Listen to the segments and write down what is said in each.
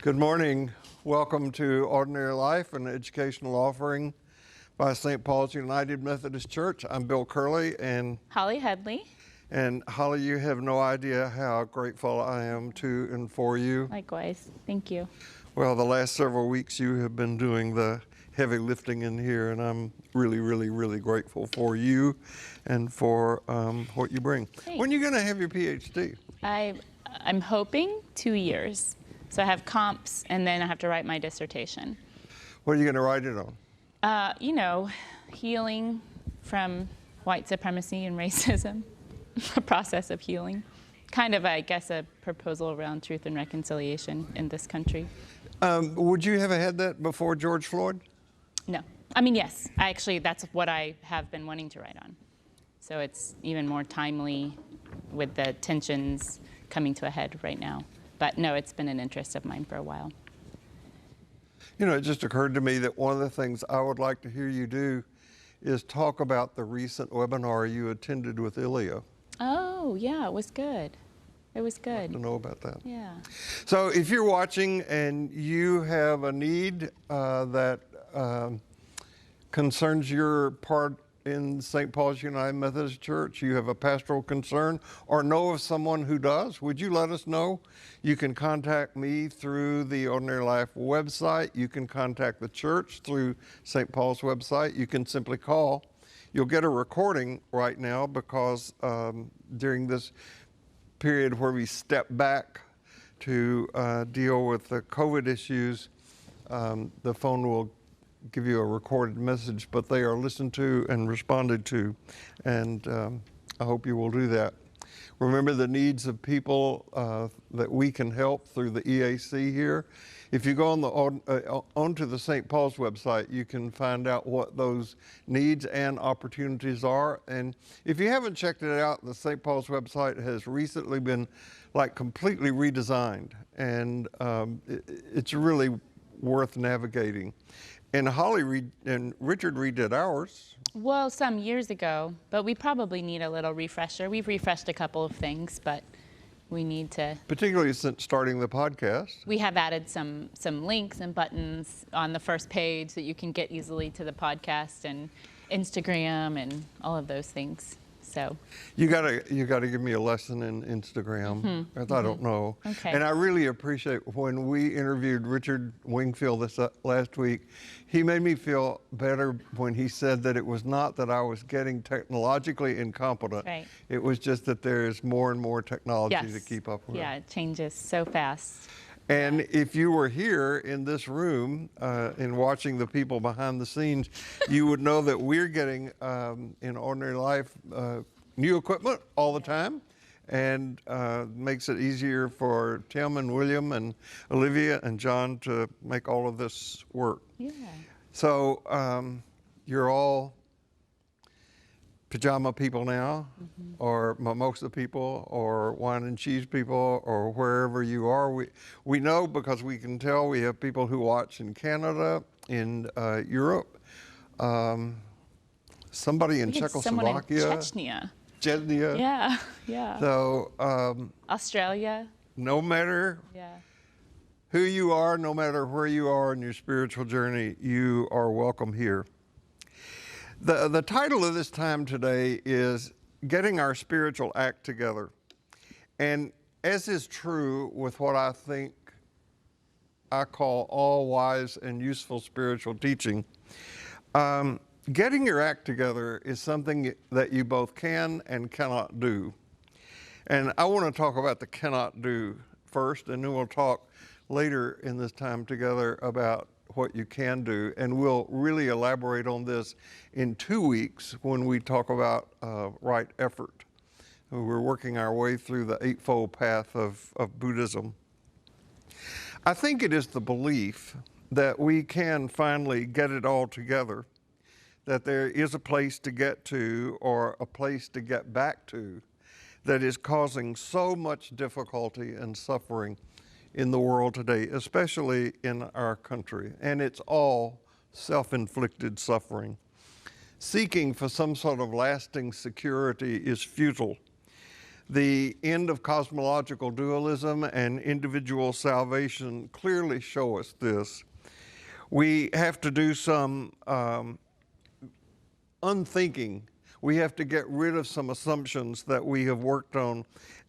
Good morning. Welcome to Ordinary Life, an educational offering by St. Paul's United Methodist Church. I'm Bill Kerley and Holly Hudley. And Holly, you have no idea how grateful I am to and for you. Likewise. Thank you. Well, the last several weeks you have been doing the heavy lifting in here, and I'm really grateful for you and for what you bring. Thanks. When are you going to have your PhD? I'm hoping 2 years. So I have comps, and then I have to write my dissertation. What are you going to write it on? Healing from white supremacy and racism, a process of healing. Kind of, I guess, a proposal around truth and reconciliation in this country. Would you have had that before George Floyd? No. I mean, yes. That's what I have been wanting to write on. So it's even more timely with the tensions coming to a head right now. But no, it's been an interest of mine for a while. You know, it just occurred to me that one of the things I would like to hear you do is talk about the recent webinar you attended with Ilya. Oh, yeah, it was good. It was good. I'd like to know about that. Yeah. So if you're watching and you have a need that concerns your part in St. Paul's United Methodist Church, you have a pastoral concern or know of someone who does, would you let us know? You can contact me through the Ordinary Life website. You can contact the church through St. Paul's website. You can simply call. You'll get a recording right now because during this period where we step back to deal with the COVID issues, the phone will give you a recorded message, but they are listened to and responded to, and I hope you will do that. Remember the needs of people that we can help through the EAC here. If you go on onto the St. Paul's website, you can find out what those needs and opportunities are. And if you haven't checked it out, the St. Paul's website has recently been completely redesigned, and it's really worth navigating. And Holly and Richard redid ours. Well, some years ago, but we probably need a little refresher. We've refreshed a couple of things, but we need to. Particularly since starting the podcast. We have added some links and buttons on the first page that you can get easily to the podcast and Instagram and all of those things. So you gotta give me a lesson in Instagram. I don't know. Okay. And I really appreciate when we interviewed Richard Wingfield this last week. He made me feel better when he said that it was not that I was getting technologically incompetent. Right. It was just that there is more and more technology to keep up with. Yeah, it changes so fast. And if you were here in this room and watching the people behind the scenes, you would know that we're getting, in Ordinary Life, new equipment all the time, and makes it easier for Tim and William and Olivia and John to make all of this work. Yeah. So you're all pajama people now, or mimosa people, or wine and cheese people, or wherever you are. We know because we can tell. We have people who watch in Canada, in Europe, somebody in Czechoslovakia. Someone in Chechnya. Yeah, yeah. So Australia. No matter who you are, no matter where you are in your spiritual journey, you are welcome here. The title of this time today is Getting Our Spiritual Act Together. And as is true with what I think I call all wise and useful spiritual teaching, getting your act together is something that you both can and cannot do. And I want to talk about the cannot do first, and then we'll talk later in this time together about what you can do, and we'll really elaborate on this in 2 weeks when we talk about right effort. We're working our way through the Eightfold Path of Buddhism. I think it is the belief that we can finally get it all together, that there is a place to get to or a place to get back to that is causing so much difficulty and suffering in the world today, especially in our country, and it's all self-inflicted suffering. Seeking for some sort of lasting security is futile. The end of cosmological dualism and individual salvation clearly show us this. We have to do some unthinking. We have to get rid of some assumptions that we have worked on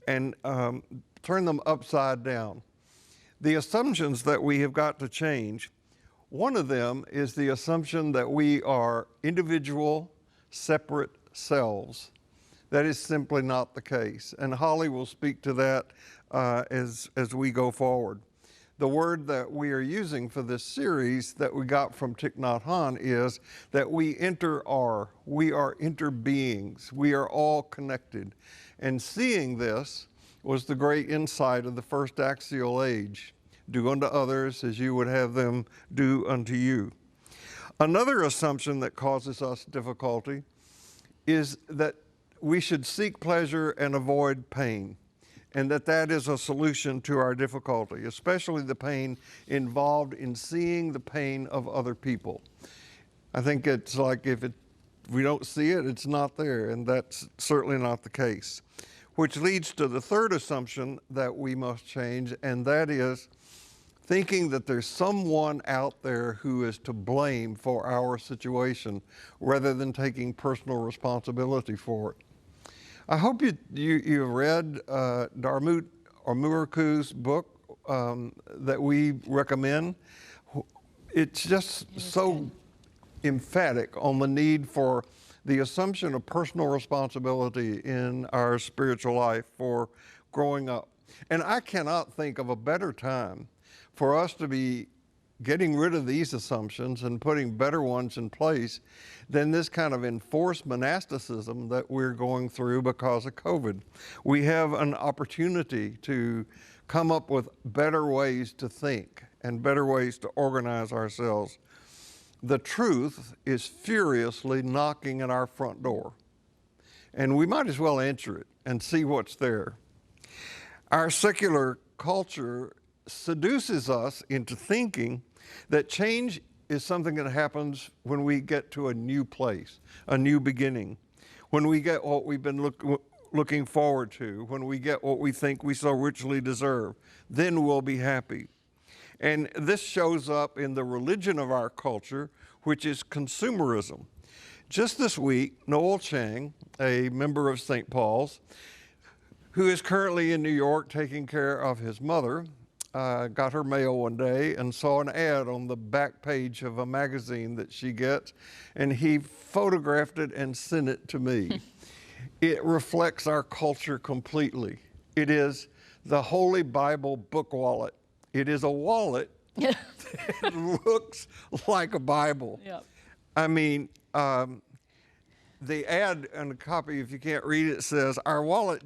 and turn them upside down. The assumptions that we have got to change, one of them is the assumption that we are individual, separate selves. That is simply not the case. And Holly will speak to that as we go forward. The word that we are using for this series that we got from Thich Nhat Hanh is that we are interbeings. We are all connected. And seeing this was the great insight of the first axial age. Do unto others as you would have them do unto you. Another assumption that causes us difficulty is that we should seek pleasure and avoid pain, and that is a solution to our difficulty, especially the pain involved in seeing the pain of other people. I think it's like if we don't see it, it's not there, and that's certainly not the case. Which leads to the third assumption that we must change, and that is thinking that there's someone out there who is to blame for our situation rather than taking personal responsibility for it. I hope you've read Darmut Ormurku's book that we recommend. It's just so good. Emphatic on the need for the assumption of personal responsibility in our spiritual life for growing up. And I cannot think of a better time for us to be getting rid of these assumptions and putting better ones in place than this kind of enforced monasticism that we're going through because of COVID. We have an opportunity to come up with better ways to think and better ways to organize ourselves. The truth is furiously knocking at our front door, and we might as well answer it and see what's there. Our secular culture seduces us into thinking that change is something that happens when we get to a new place, a new beginning, when we get what we've been looking forward to, when we get what we think we so richly deserve, then we'll be happy. And this shows up in the religion of our culture, which is consumerism. Just this week, Noel Chang, a member of St. Paul's, who is currently in New York taking care of his mother, got her mail one day and saw an ad on the back page of a magazine that she gets, and he photographed it and sent it to me. It reflects our culture completely. It is the Holy Bible book wallet. It is a wallet that looks like a Bible. Yep. I mean, the ad and the copy, if you can't read it, says, our wallet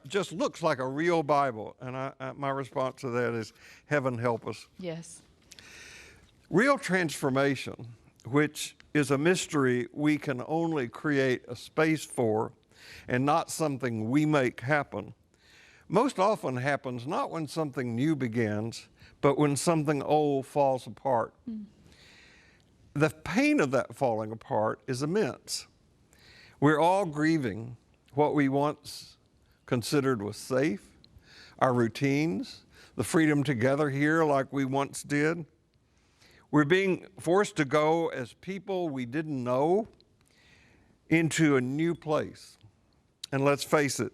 just looks like a real Bible. And my response to that is, heaven help us. Yes. Real transformation, which is a mystery we can only create a space for and not something we make happen, most often happens not when something new begins, but when something old falls apart. The pain of that falling apart is immense. We're all grieving what we once considered was safe, our routines, the freedom to gather here like we once did. We're being forced to go as people we didn't know into a new place. And let's face it,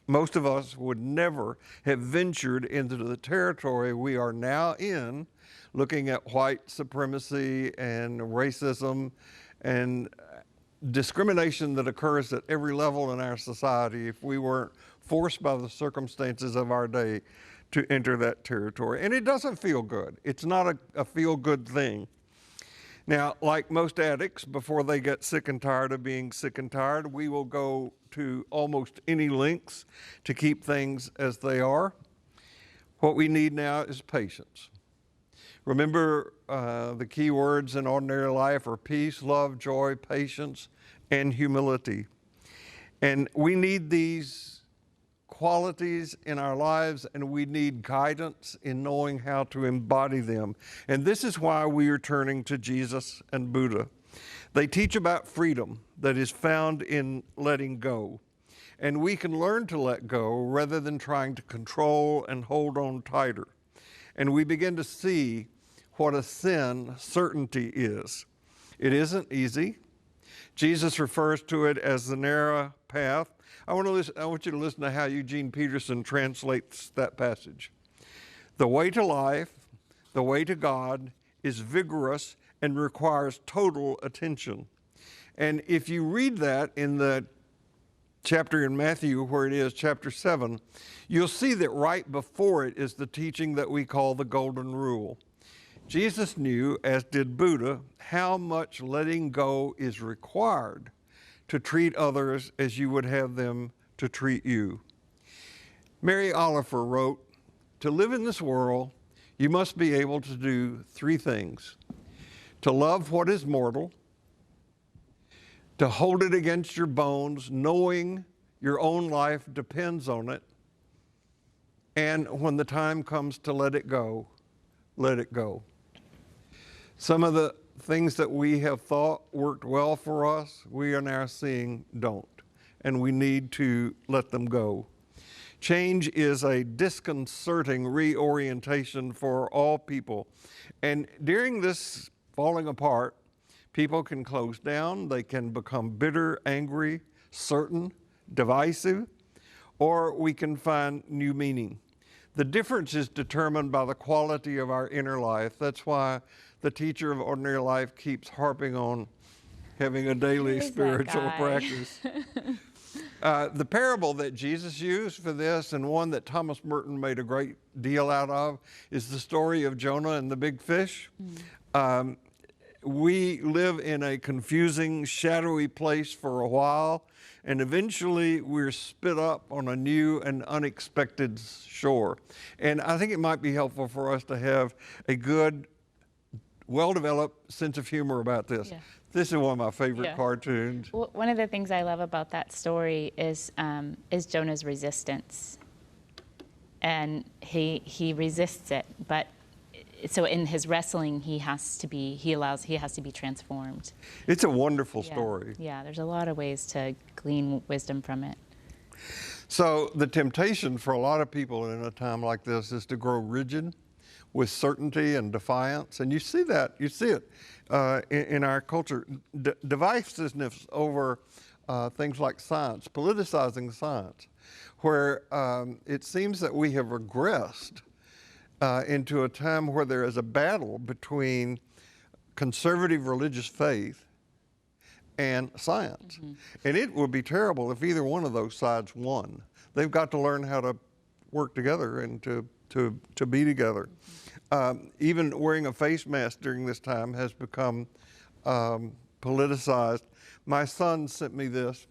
most of us would never have ventured into the territory we are now in, looking at white supremacy and racism and discrimination that occurs at every level in our society if we weren't forced by the circumstances of our day to enter that territory. And it doesn't feel good. It's not a feel-good thing. Now, like most addicts, before they get sick and tired of being sick and tired, we will go to almost any lengths to keep things as they are. What we need now is patience. Remember, the key words in ordinary life are peace, love, joy, patience, and humility. And we need these qualities in our lives, and we need guidance in knowing how to embody them. And this is why we are turning to Jesus and Buddha. They teach about freedom that is found in letting go. And we can learn to let go rather than trying to control and hold on tighter. And we begin to see what a sin certainty is. It isn't easy. Jesus refers to it as the narrow path. I want you to listen to how Eugene Peterson translates that passage. The way to life, the way to God, is vigorous and requires total attention. And if you read that in the chapter in Matthew, where it is, chapter 7, you'll see that right before it is the teaching that we call the Golden Rule. Jesus knew, as did Buddha, how much letting go is required to treat others as you would have them to treat you. Mary Oliver wrote, "To live in this world, you must be able to do three things: to love what is mortal, to hold it against your bones, knowing your own life depends on it, and when the time comes to let it go, let it go." Some of the things that we have thought worked well for us, we are now seeing don't, and we need to let them go. Change is a disconcerting reorientation for all people. And during this falling apart, people can close down, they can become bitter, angry, certain, divisive, or we can find new meaning. The difference is determined by the quality of our inner life. That's why the teacher of ordinary life keeps harping on having a daily spiritual practice. The parable that Jesus used for this, and one that Thomas Merton made a great deal out of, is the story of Jonah and the big fish. We live in a confusing, shadowy place for a while, and eventually we're spit up on a new and unexpected shore. And I think it might be helpful for us to have a good, well-developed sense of humor about this. Yeah. This is one of my favorite cartoons. Well, one of the things I love about that story is Jonah's resistance, and he resists it. But so in his wrestling, he has to be transformed. It's a wonderful story. Yeah, there's a lot of ways to glean wisdom from it. So the temptation for a lot of people in a time like this is to grow rigid with certainty and defiance. And you see it in our culture. Divisiveness over things like science, politicizing science, where it seems that we have regressed into a time where there is a battle between conservative religious faith and science. Mm-hmm. And it would be terrible if either one of those sides won. They've got to learn how to work together and to be together. Even wearing a face mask during this time has become politicized. My son sent me this.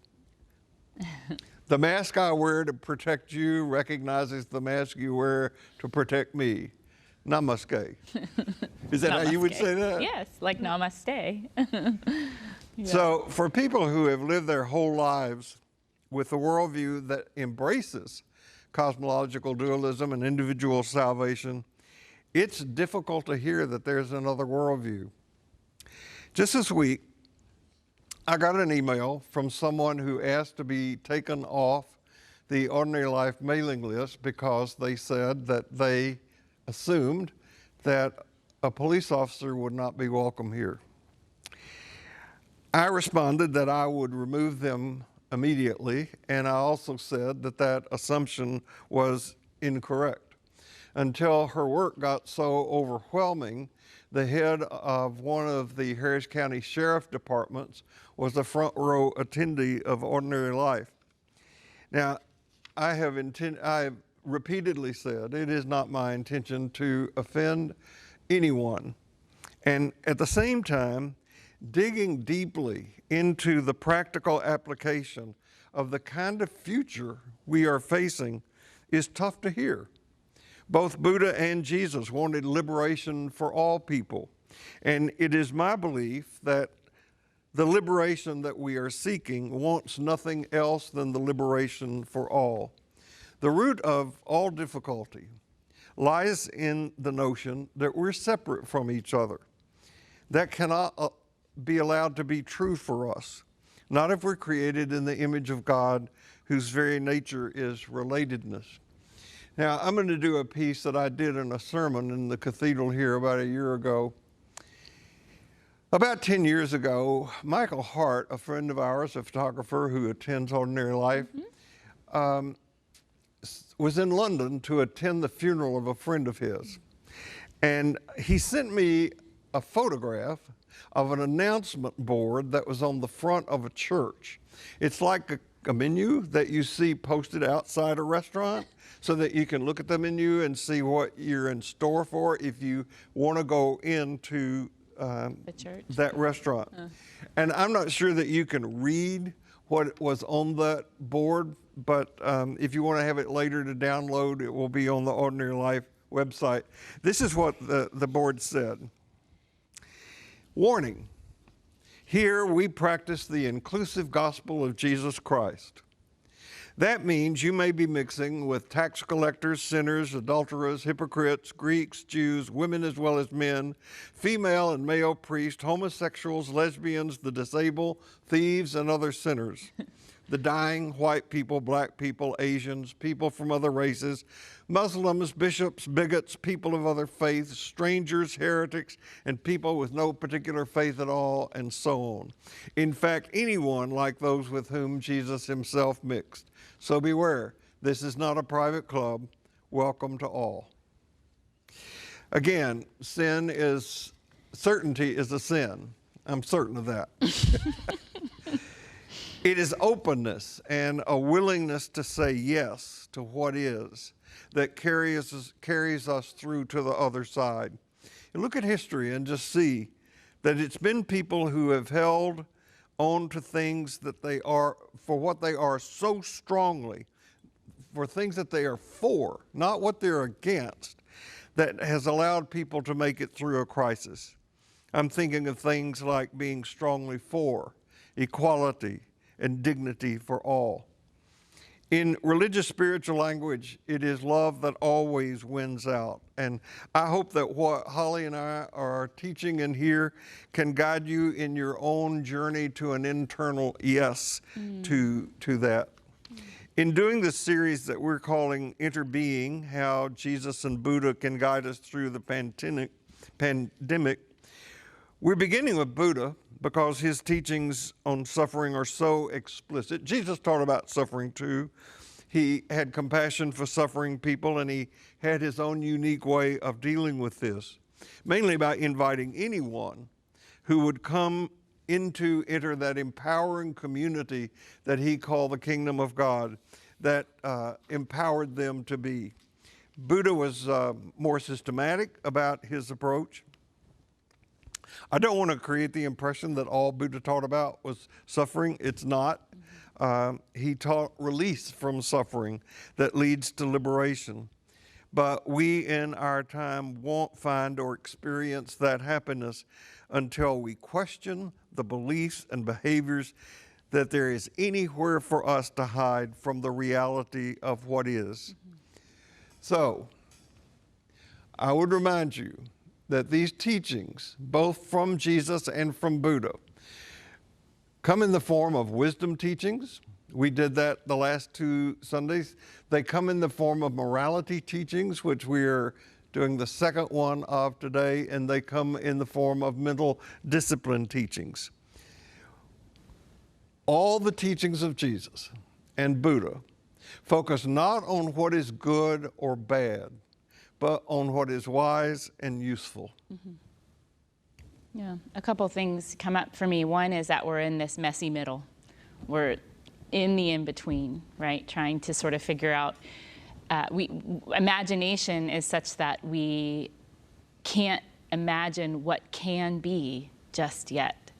The mask I wear to protect you recognizes the mask you wear to protect me. Namaste. Is that how you would say that? Yes, like namaste. Yeah. So for people who have lived their whole lives with a worldview that embraces cosmological dualism and individual salvation, it's difficult to hear that there's another worldview. Just this week, I got an email from someone who asked to be taken off the Ordinary Life mailing list because they said that they assumed that a police officer would not be welcome here. I responded that I would remove them immediately, and I also said that that assumption was incorrect. Until her work got so overwhelming, the head of one of the Harris County Sheriff Departments was a front row attendee of Ordinary Life. Now, I have repeatedly said it is not my intention to offend anyone. And at the same time, digging deeply into the practical application of the kind of future we are facing is tough to hear. Both Buddha and Jesus wanted liberation for all people. And it is my belief that the liberation that we are seeking wants nothing else than the liberation for all. The root of all difficulty lies in the notion that we're separate from each other. That cannot be allowed to be true for us. not if we're created in the image of God, whose very nature is relatedness. Now, I'm going to do a piece that I did in a sermon in the cathedral here about a year ago. About 10 years ago, Michael Hart, a friend of ours, a photographer who attends Ordinary Life, was in London to attend the funeral of a friend of his. And he sent me a photograph of an announcement board that was on the front of a church. It's like a menu that you see posted outside a restaurant so that you can look at the menu and see what you're in store for if you want to go into The church. that restaurant. And I'm not sure that you can read what was on that board, but if you want to have it later to download, it will be on the Ordinary Life website. This is what the board said. Warning, here we practice the inclusive gospel of Jesus Christ. That means you may be mixing with tax collectors, sinners, adulterers, hypocrites, Greeks, Jews, women as well as men, female and male priests, homosexuals, lesbians, the disabled, thieves, and other sinners. The dying, white people, black people, Asians, people from other races, Muslims, bishops, bigots, people of other faiths, strangers, heretics, and people with no particular faith at all, and so on. In fact, anyone like those with whom Jesus himself mixed. So beware, this is not a private club. Welcome to all. Again, certainty is a sin. I'm certain of that. It is openness and a willingness to say yes to what is that carries us through to the other side. You look at history and just see that it's been people who have held on to things that they are, for what they are so strongly, for things that they are for, not what they're against, that has allowed people to make it through a crisis. I'm thinking of things like being strongly for equality and dignity for all. In religious spiritual language, it is love that always wins out. And I hope that what Holly and I are teaching in here can guide you in your own journey to an internal yes to that. In doing this series that we're calling Interbeing, How Jesus and Buddha Can Guide Us Through the Pandemic, we're beginning with Buddha because his teachings on suffering are so explicit. Jesus taught about suffering too. He had compassion for suffering people, and he had his own unique way of dealing with this, mainly by inviting anyone who would enter that empowering community that he called the kingdom of God, that empowered them to be. Buddha was more systematic about his approach. I don't want to create the impression that all Buddha taught about was suffering. It's not. He taught release from suffering that leads to liberation. But we in our time won't find or experience that happiness until we question the beliefs and behaviors that there is anywhere for us to hide from the reality of what is. So, I would remind you that these teachings, both from Jesus and from Buddha, come in the form of wisdom teachings. We did that the last 2 Sundays. They come in the form of morality teachings, which we are doing the second one of today, and they come in the form of mental discipline teachings. All the teachings of Jesus and Buddha focus not on what is good or bad, but on what is wise and useful. Yeah, a couple things come up for me. One is that we're in this messy middle. We're in the in-between, right? Trying to sort of figure out, imagination is such that we can't imagine what can be just yet.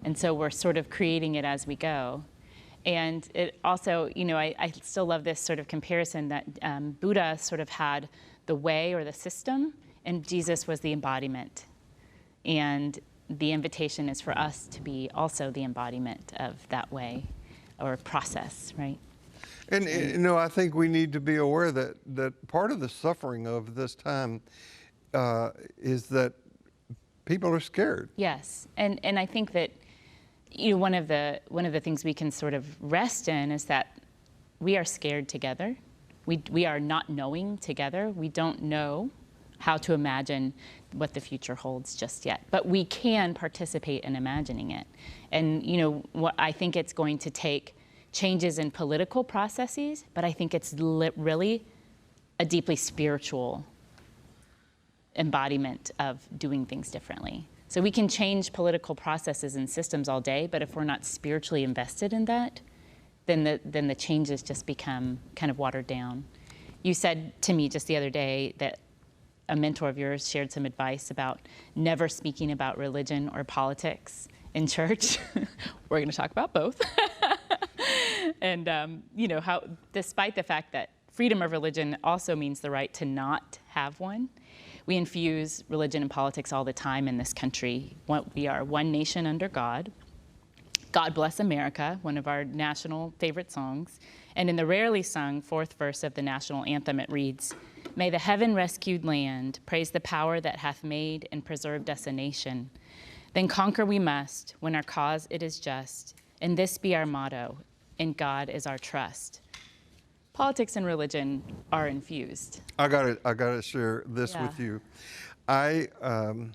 And so we're sort of creating it as we go. And it also, I still love this sort of comparison that Buddha sort of had the way or the system, and Jesus was the embodiment. And the invitation is for us to be also the embodiment of that way or process, right? And I think we need to be aware that part of the suffering of this time is that people are scared. Yes, and I think that, one of the things we can sort of rest in is that we are scared together. We are not knowing together. We don't know how to imagine what the future holds just yet, but we can participate in imagining it. And what I think it's going to take changes in political processes, but I think it's really a deeply spiritual embodiment of doing things differently. So we can change political processes and systems all day, but if we're not spiritually invested in that, then the changes just become kind of watered down. You said to me just the other day that a mentor of yours shared some advice about never speaking about religion or politics in church. We're going to talk about both. And how, despite the fact that freedom of religion also means the right to not have one, we infuse religion and politics all the time in this country. We are one nation under God. God Bless America, one of our national favorite songs. And in the rarely sung fourth verse of the national anthem, it reads, "May the heaven-rescued land praise the power that hath made and preserved us a nation. Then conquer we must, when our cause it is just, and this be our motto, in God is our trust." Politics and religion are infused. I gotta share this with you. I'm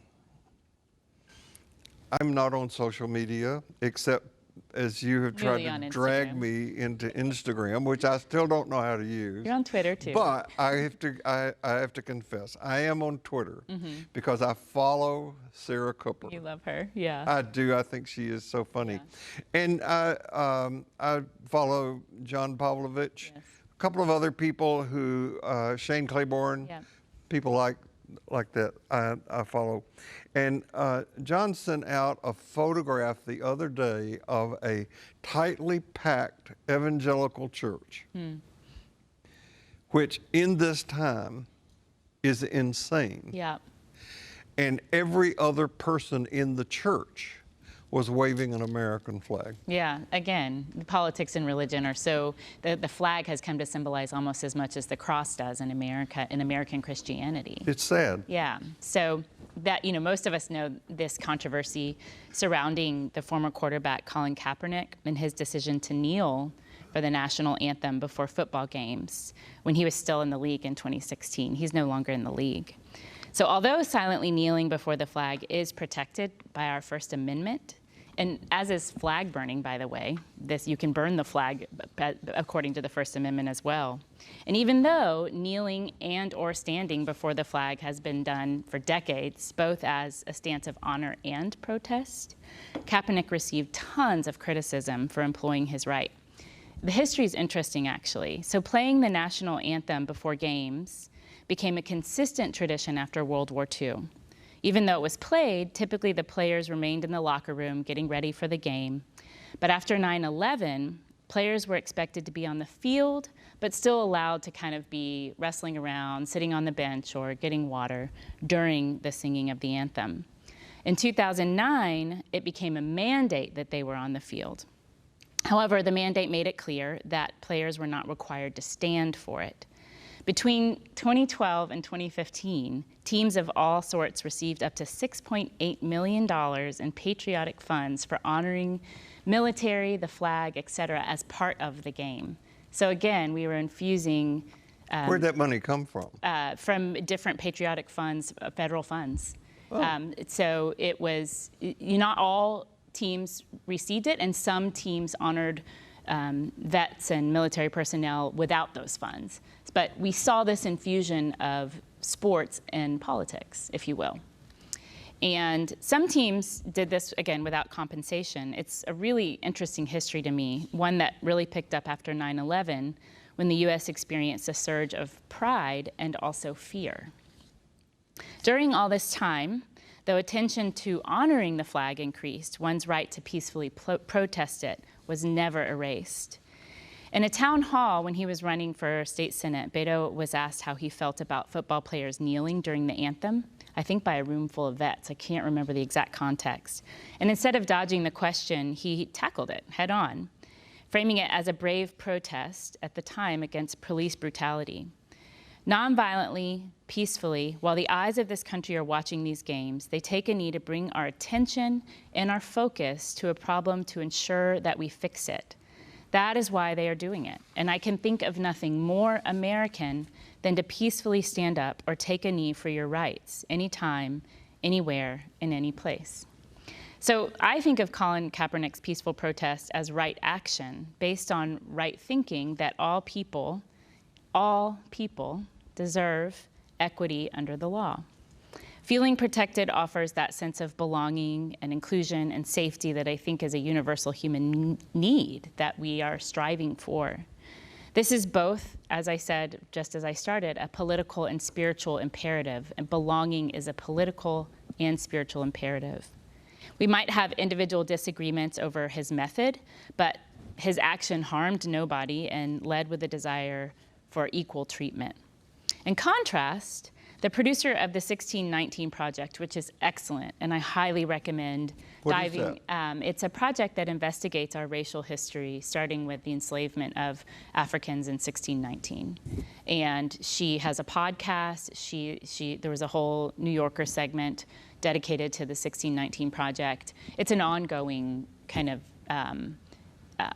not on social media, except as you have tried to drag me into Instagram, which I still don't know how to use. You're on Twitter too. But I have to confess, I am on Twitter because I follow Sarah Cooper. You love her, yeah. I do. I think she is so funny. Yeah. And I follow John Pavlovich. Yes. A couple of other people who, Shane Claiborne, people like that I follow. And John sent out a photograph the other day of a tightly packed evangelical church, which in this time is insane. Yeah. And every other person in the church was waving an American flag. Yeah, again, politics and religion are so, the flag has come to symbolize almost as much as the cross does in America, in American Christianity. It's sad. Yeah, so that, most of us know this controversy surrounding the former quarterback Colin Kaepernick and his decision to kneel for the national anthem before football games when he was still in the league in 2016. He's no longer in the league. So although silently kneeling before the flag is protected by our First Amendment, and as is flag burning, by the way, you can burn the flag according to the First Amendment as well. And even though kneeling and or standing before the flag has been done for decades, both as a stance of honor and protest, Kaepernick received tons of criticism for employing his right. The history is interesting, actually. So playing the national anthem before games became a consistent tradition after World War II. Even though it was played, typically the players remained in the locker room getting ready for the game. But after 9/11, players were expected to be on the field, but still allowed to kind of be wrestling around, sitting on the bench, or getting water during the singing of the anthem. In 2009, it became a mandate that they were on the field. However, the mandate made it clear that players were not required to stand for it. Between 2012 and 2015, teams of all sorts received up to $6.8 million in patriotic funds for honoring military, the flag, etc., as part of the game. So again, we were infusing... Where'd that money come from? From different patriotic funds, federal funds. Oh. So it was, not all teams received it, and some teams honored vets and military personnel without those funds. But we saw this infusion of sports and politics, if you will. And some teams did this, again, without compensation. It's a really interesting history to me, one that really picked up after 9/11, when the U.S. experienced a surge of pride and also fear. During all this time, though attention to honoring the flag increased, one's right to peacefully protest it was never erased. In a town hall when he was running for state senate, Beto was asked how he felt about football players kneeling during the anthem, I think by a room full of vets. I can't remember the exact context. And instead of dodging the question, he tackled it head on, framing it as a brave protest at the time against police brutality. Nonviolently, peacefully, while the eyes of this country are watching these games, they take a knee to bring our attention and our focus to a problem to ensure that we fix it. That is why they are doing it. And I can think of nothing more American than to peacefully stand up or take a knee for your rights, anytime, anywhere, in any place. So I think of Colin Kaepernick's peaceful protest as right action, based on right thinking that all people deserve equity under the law. Feeling protected offers that sense of belonging and inclusion and safety that I think is a universal human need that we are striving for. This is both, as I said, just as I started, a political and spiritual imperative, and belonging is a political and spiritual imperative. We might have individual disagreements over his method, but his action harmed nobody and led with a desire for equal treatment. In contrast, the producer of the 1619 Project, which is excellent, and I highly recommend diving. It's a project that investigates our racial history, starting with the enslavement of Africans in 1619. And she has a podcast. There was a whole New Yorker segment dedicated to the 1619 Project. It's an ongoing kind of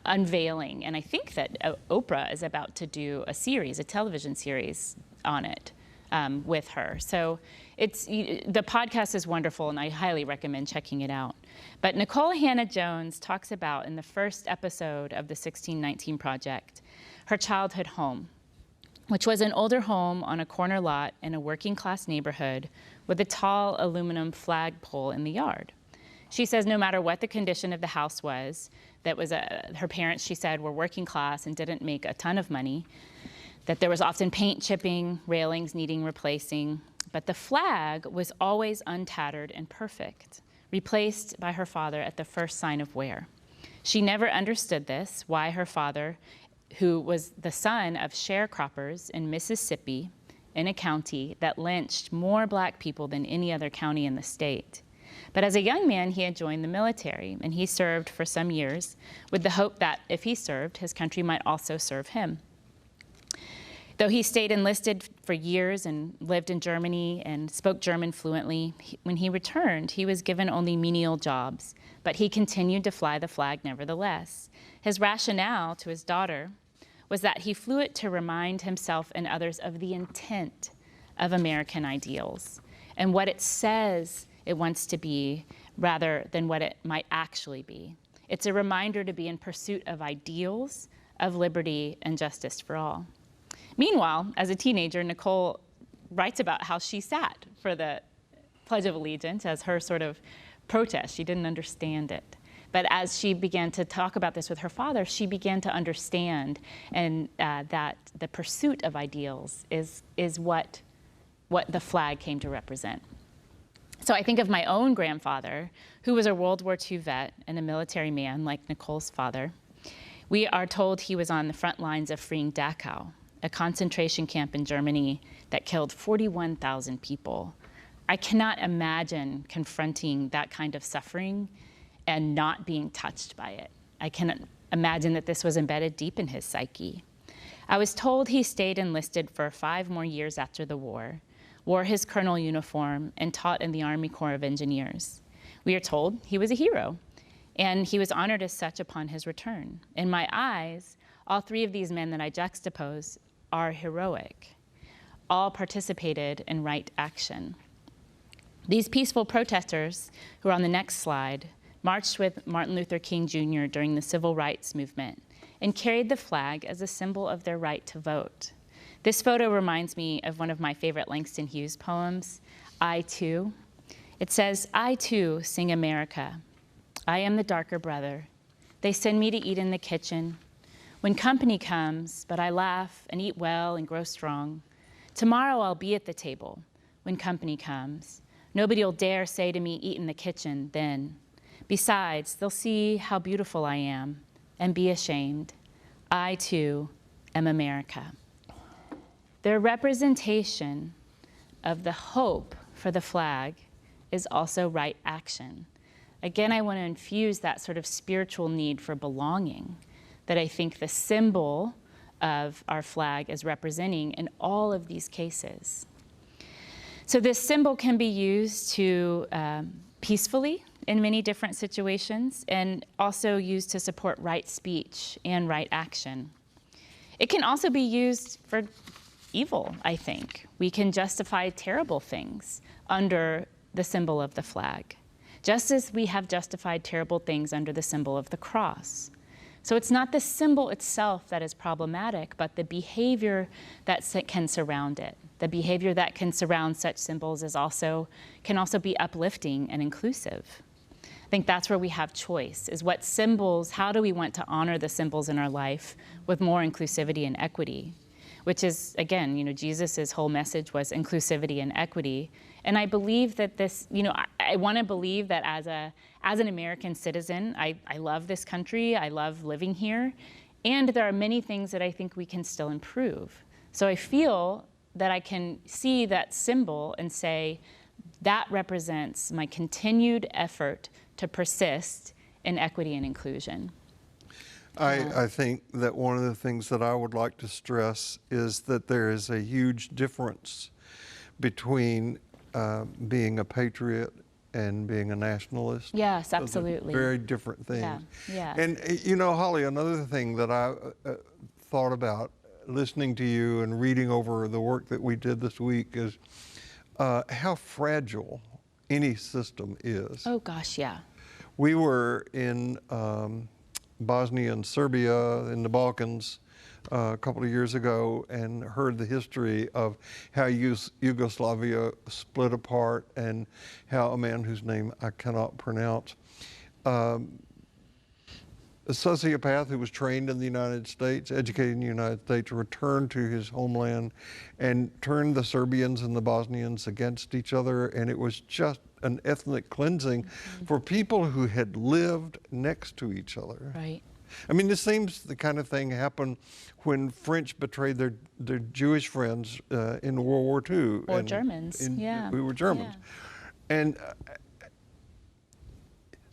unveiling, and I think that Oprah is about to do a television series on it. With her. So the podcast is wonderful, and I highly recommend checking it out. But Nicole Hannah-Jones talks about, in the first episode of the 1619 Project, her childhood home, which was an older home on a corner lot in a working-class neighborhood with a tall aluminum flagpole in the yard. She says no matter what the condition of the house was, her parents, she said, were working class and didn't make a ton of money, that there was often paint chipping, railings needing replacing, but the flag was always untattered and perfect, replaced by her father at the first sign of wear. She never understood this, why her father, who was the son of sharecroppers in Mississippi, in a county that lynched more black people than any other county in the state. But as a young man, he had joined the military, and he served for some years with the hope that if he served, his country might also serve him. Though he stayed enlisted for years and lived in Germany and spoke German fluently, when he returned, he was given only menial jobs, but he continued to fly the flag nevertheless. His rationale to his daughter was that he flew it to remind himself and others of the intent of American ideals and what it says it wants to be rather than what it might actually be. It's a reminder to be in pursuit of ideals of liberty and justice for all. Meanwhile, as a teenager, Nicole writes about how she sat for the Pledge of Allegiance as her sort of protest. She didn't understand it. But as she began to talk about this with her father, she began to understand and that the pursuit of ideals is what the flag came to represent. So I think of my own grandfather, who was a World War II vet and a military man like Nicole's father. We are told he was on the front lines of freeing Dachau, a concentration camp in Germany that killed 41,000 people. I cannot imagine confronting that kind of suffering and not being touched by it. I cannot imagine that this was embedded deep in his psyche. I was told he stayed enlisted for 5 more years after the war, wore his colonel uniform, and taught in the Army Corps of Engineers. We are told he was a hero, and he was honored as such upon his return. In my eyes, all 3 of these men that I juxtapose are heroic. All participated in right action. These peaceful protesters, who are on the next slide, marched with Martin Luther King Jr. during the Civil Rights Movement and carried the flag as a symbol of their right to vote. This photo reminds me of one of my favorite Langston Hughes poems, I Too. It says, I too sing America. I am the darker brother. They send me to eat in the kitchen. When company comes, but I laugh and eat well and grow strong. Tomorrow I'll be at the table when company comes. Nobody'll dare say to me, eat in the kitchen then. Besides, they'll see how beautiful I am and be ashamed. I too am America. Their representation of the hope for the flag is also right action. Again, I want to infuse that sort of spiritual need for belonging, that I think the symbol of our flag is representing in all of these cases. So this symbol can be used to peacefully in many different situations, and also used to support right speech and right action. It can also be used for evil, I think. We can justify terrible things under the symbol of the flag, just as we have justified terrible things under the symbol of the cross. So it's not the symbol itself that is problematic, but the behavior that can surround it. The behavior that can surround such symbols can also be uplifting and inclusive. I think that's where we have choice, is what symbols, how do we want to honor the symbols in our life with more inclusivity and equity? Which is, again, Jesus' whole message was inclusivity and equity. And I believe that this, I want to believe that as an American citizen, I love this country, I love living here, and there are many things that I think we can still improve. So I feel that I can see that symbol and say, that represents my continued effort to persist in equity and inclusion. I think that one of the things that I would like to stress is that there is a huge difference between being a patriot and being a nationalist. Yes, absolutely. Those are very different things. Yeah. And Holly, another thing that I thought about listening to you and reading over the work that we did this week is how fragile any system is. Oh gosh, yeah. We were in Bosnia and Serbia in the Balkans a couple of years ago and heard the history of how Yugoslavia split apart and how a man whose name I cannot pronounce, a sociopath who was trained in the United States, educated in the United States, returned to his homeland and turned the Serbians and the Bosnians against each other, and it was just an ethnic cleansing for people who had lived next to each other. Right. I mean, this seems the kind of thing happened when French betrayed their Jewish friends in World War II. Or Germans, yeah. We were Germans. Yeah. And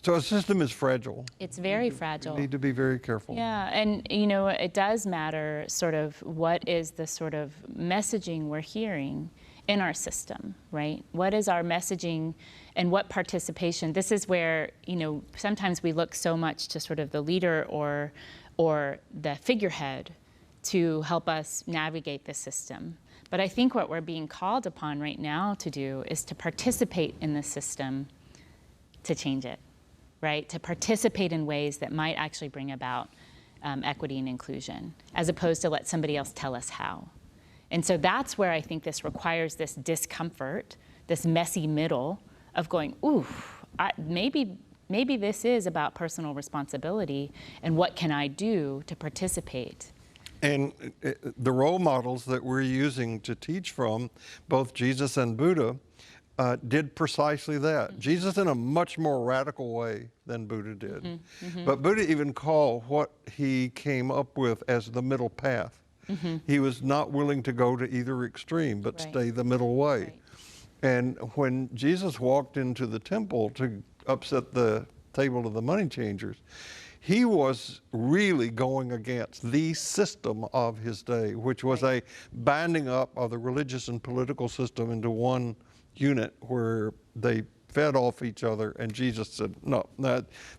so a system is fragile. It's very fragile. We need to be very careful. Yeah, and it does matter sort of what is the sort of messaging we're hearing in our system, right? What is our messaging and what participation? This is where, sometimes we look so much to sort of the leader or the figurehead to help us navigate the system. But I think what we're being called upon right now to do is to participate in the system to change it, right? To participate in ways that might actually bring about equity and inclusion, as opposed to let somebody else tell us how. And so that's where I think this requires this discomfort, this messy middle of going, ooh, maybe this is about personal responsibility, and what can I do to participate? And the role models that we're using to teach from, both Jesus and Buddha, did precisely that. Mm-hmm. Jesus in a much more radical way than Buddha did. Mm-hmm. Mm-hmm. But Buddha even called what he came up with as the middle path. Mm-hmm. He was not willing to go to either extreme, but stay the middle way. Right. And when Jesus walked into the temple to upset the table of the money changers, he was really going against the system of his day, which was a binding up of the religious and political system into one unit where they fed off each other. And Jesus said, no,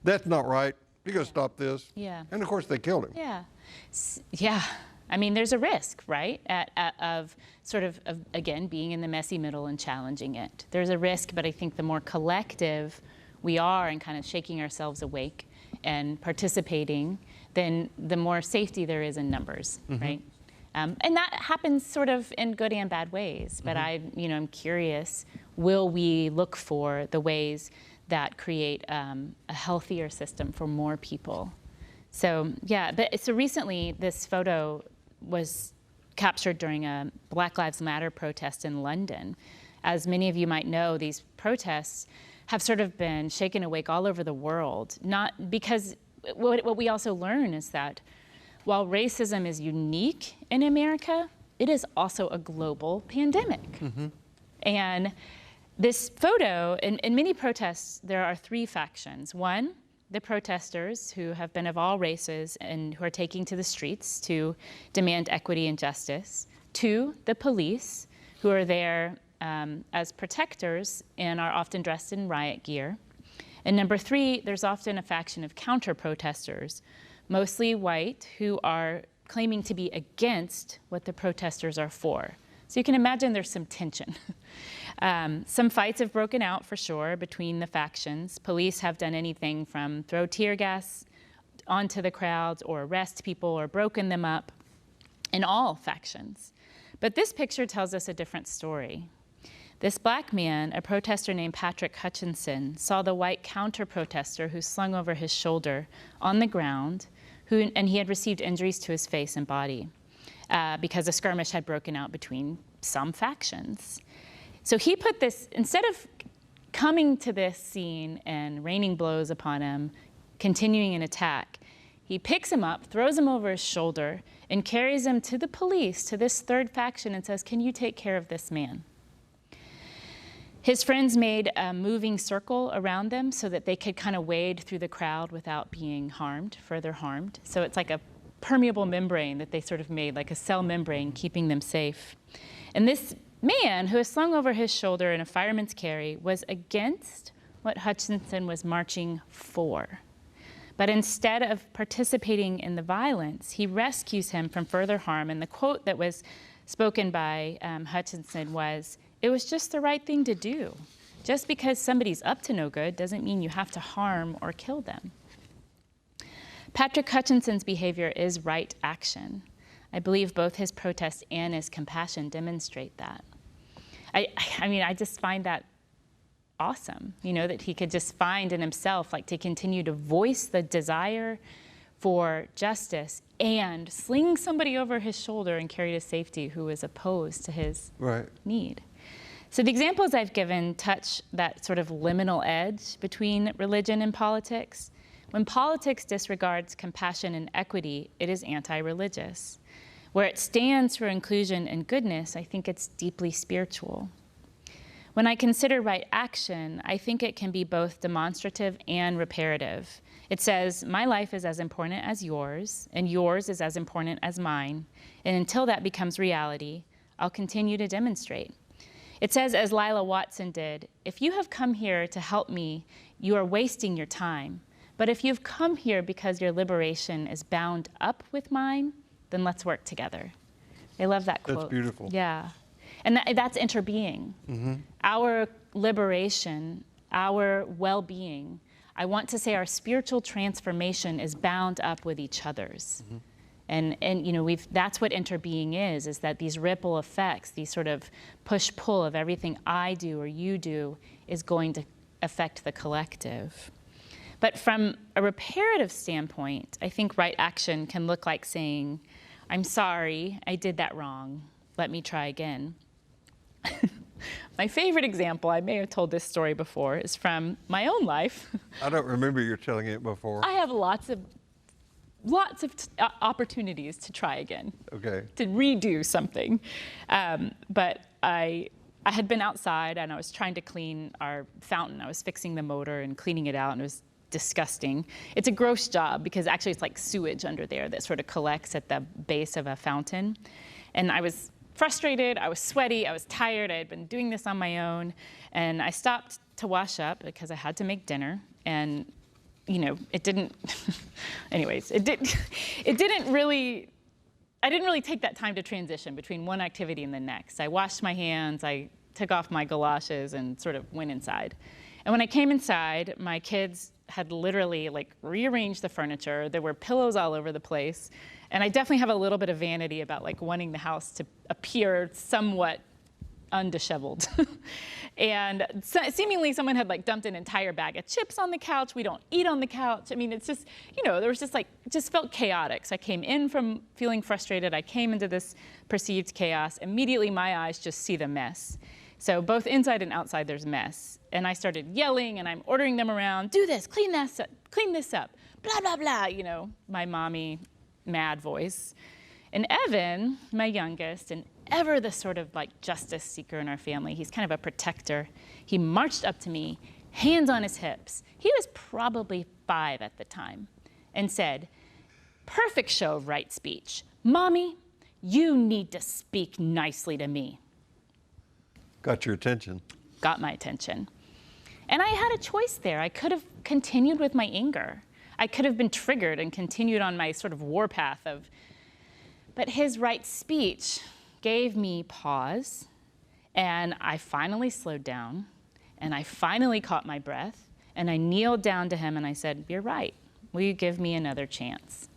that's not right. You got to stop this. Yeah. And of course they killed him. Yeah. Yeah. I mean, there's a risk, right, of again, being in the messy middle and challenging it. There's a risk, but I think the more collective we are and kind of shaking ourselves awake and participating, then the more safety there is in numbers, mm-hmm. right? And that happens sort of in good and bad ways, but mm-hmm. I'm curious, will we look for the ways that create a healthier system for more people? So, so recently this photo was captured during a Black Lives Matter protest in London. As many of you might know, these protests have sort of been shaken awake all over the world. Not because what we also learn is that while racism is unique in America, it is also a global pandemic. Mm-hmm. And this photo, in many protests, there are three factions. One, the protesters who have been of all races and who are taking to the streets to demand equity and justice. 2, the police, who are there as protectors and are often dressed in riot gear. And number 3, there's often a faction of counter-protesters, mostly white, who are claiming to be against what the protesters are for. So you can imagine there's some tension. Some fights have broken out for sure between the factions. Police have done anything from throw tear gas onto the crowds or arrest people or broken them up in all factions. But this picture tells us a different story. This black man, a protester named Patrick Hutchinson, saw the white counter-protester who slung over his shoulder on the ground, and he had received injuries to his face and body because a skirmish had broken out between some factions. So he put this, instead of coming to this scene and raining blows upon him, continuing an attack, he picks him up, throws him over his shoulder, and carries him to the police, to this third faction, and says, "Can you take care of this man?" His friends made a moving circle around them so that they could kind of wade through the crowd without being further harmed. So it's like a permeable membrane that they sort of made, like a cell membrane, keeping them safe. And this man, who is slung over his shoulder in a fireman's carry, was against what Hutchinson was marching for. But instead of participating in the violence, he rescues him from further harm. And the quote that was spoken by Hutchinson was, "It was just the right thing to do. Just because somebody's up to no good doesn't mean you have to harm or kill them." Patrick Hutchinson's behavior is right action. I believe both his protest and his compassion demonstrate that. I mean, I just find that awesome, that he could just find in himself, like, to continue to voice the desire for justice and sling somebody over his shoulder and carry to safety who is opposed to his need. So the examples I've given touch that sort of liminal edge between religion and politics. When politics disregards compassion and equity, it is anti-religious. Where it stands for inclusion and goodness, I think it's deeply spiritual. When I consider right action, I think it can be both demonstrative and reparative. It says, my life is as important as yours, and yours is as important as mine. And until that becomes reality, I'll continue to demonstrate. It says, as Lila Watson did, if you have come here to help me, you are wasting your time. But if you've come here because your liberation is bound up with mine, then let's work together. I love that quote. That's beautiful. Yeah. And that's interbeing. Mm-hmm. Our liberation, our well-being, I want to say our spiritual transformation is bound up with each other's. Mm-hmm. And that's what interbeing is that these ripple effects, these sort of push-pull of everything I do or you do is going to affect the collective. But from a reparative standpoint, I think right action can look like saying, I'm sorry, I did that wrong. Let me try again. My favorite example, I may have told this story before, is from my own life. I don't remember you telling it before. I have lots of opportunities to try again. Okay. To redo something. But I had been outside and I was trying to clean our fountain. I was fixing the motor and cleaning it out, and it was disgusting. It's a gross job because actually it's like sewage under there that sort of collects at the base of a fountain. And I was frustrated, I was sweaty, I was tired, I had been doing this on my own, and I stopped to wash up because I had to make dinner, and it didn't, anyways, I didn't really take that time to transition between one activity and the next. I washed my hands, I took off my galoshes and sort of went inside. And when I came inside, my kids had literally rearranged the furniture. There were pillows all over the place. And I definitely have a little bit of vanity about wanting the house to appear somewhat undisheveled. And seemingly someone had dumped an entire bag of chips on the couch. We don't eat on the couch. I mean, it's just, there was just just felt chaotic. So I came in from feeling frustrated. I came into this perceived chaos. Immediately my eyes just see the mess. So both inside and outside there's mess. And I started yelling and I'm ordering them around, do this, clean this up, blah, blah, blah, my mommy mad voice. And Evan, my youngest, and ever the sort of justice seeker in our family, he's kind of a protector. He marched up to me, hands on his hips. He was probably 5 at the time, and said, "Perfect show of right speech. Mommy, you need to speak nicely to me." Got your attention. Got my attention. And I had a choice there. I could have continued with my anger. I could have been triggered and continued on my sort of warpath but his right speech gave me pause, and I finally slowed down, and I finally caught my breath, and I kneeled down to him and I said, "You're right. Will you give me another chance?"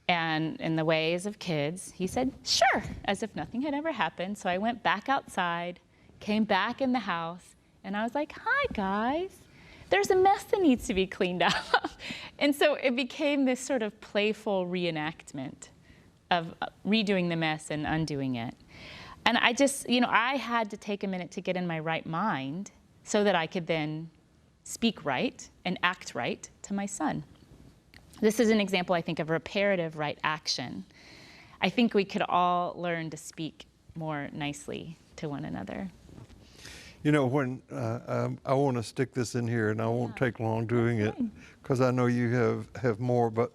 And in the ways of kids, he said, "Sure," as if nothing had ever happened. So I went back outside, came back in the house, and I was like, "Hi, guys. There's a mess that needs to be cleaned up." And so it became this sort of playful reenactment of redoing the mess and undoing it. And I just, I had to take a minute to get in my right mind so that I could then speak right and act right to my son. This is an example, I think, of reparative right action. I think we could all learn to speak more nicely to one another. When I want to stick this in here, and I won't take long doing it because I know you have more, but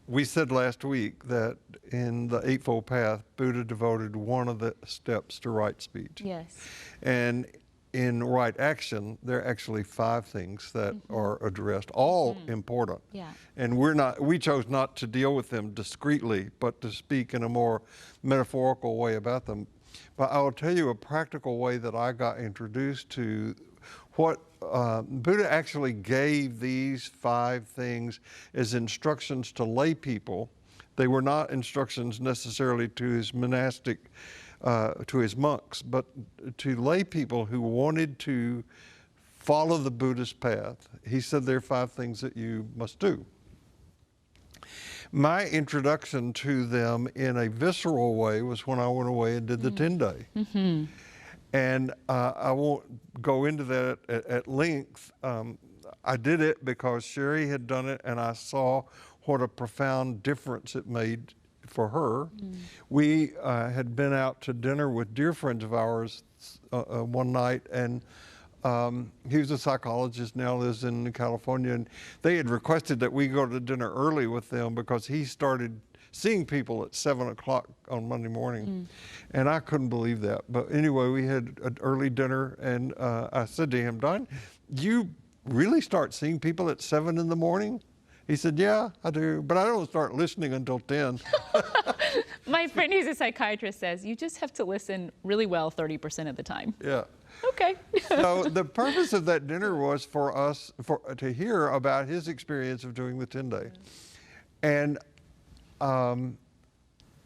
we said last week that in the Eightfold Path, Buddha devoted one of the steps to right speech. Yes. And in right action, there are actually 5 things that are addressed, all important. Yeah. And we chose not to deal with them discreetly, but to speak in a more metaphorical way about them. But I will tell you a practical way that I got introduced to what Buddha actually gave these 5 things as instructions to lay people. They were not instructions necessarily to his monastic, to his monks, but to lay people who wanted to follow the Buddhist path. He said there are 5 things that you must do. My introduction to them in a visceral way was when I went away and did the 10-day. Mm-hmm. And I won't go into that at length. I did it because Sherry had done it, and I saw what a profound difference it made for her. We had been out to dinner with dear friends of ours one night, and he was a psychologist, now lives in California, and they had requested that we go to dinner early with them because he started seeing people at 7 o'clock on Monday morning. And I couldn't believe that. But anyway, we had an early dinner, and I said to him, "Don, you really start seeing people at 7 in the morning?" He said, "Yeah, I do, but I don't start listening until 10. My friend who's a psychiatrist says, "You just have to listen really well 30% of the time." Yeah. Okay. So the purpose of that dinner was for us to hear about his experience of doing the 10-day. And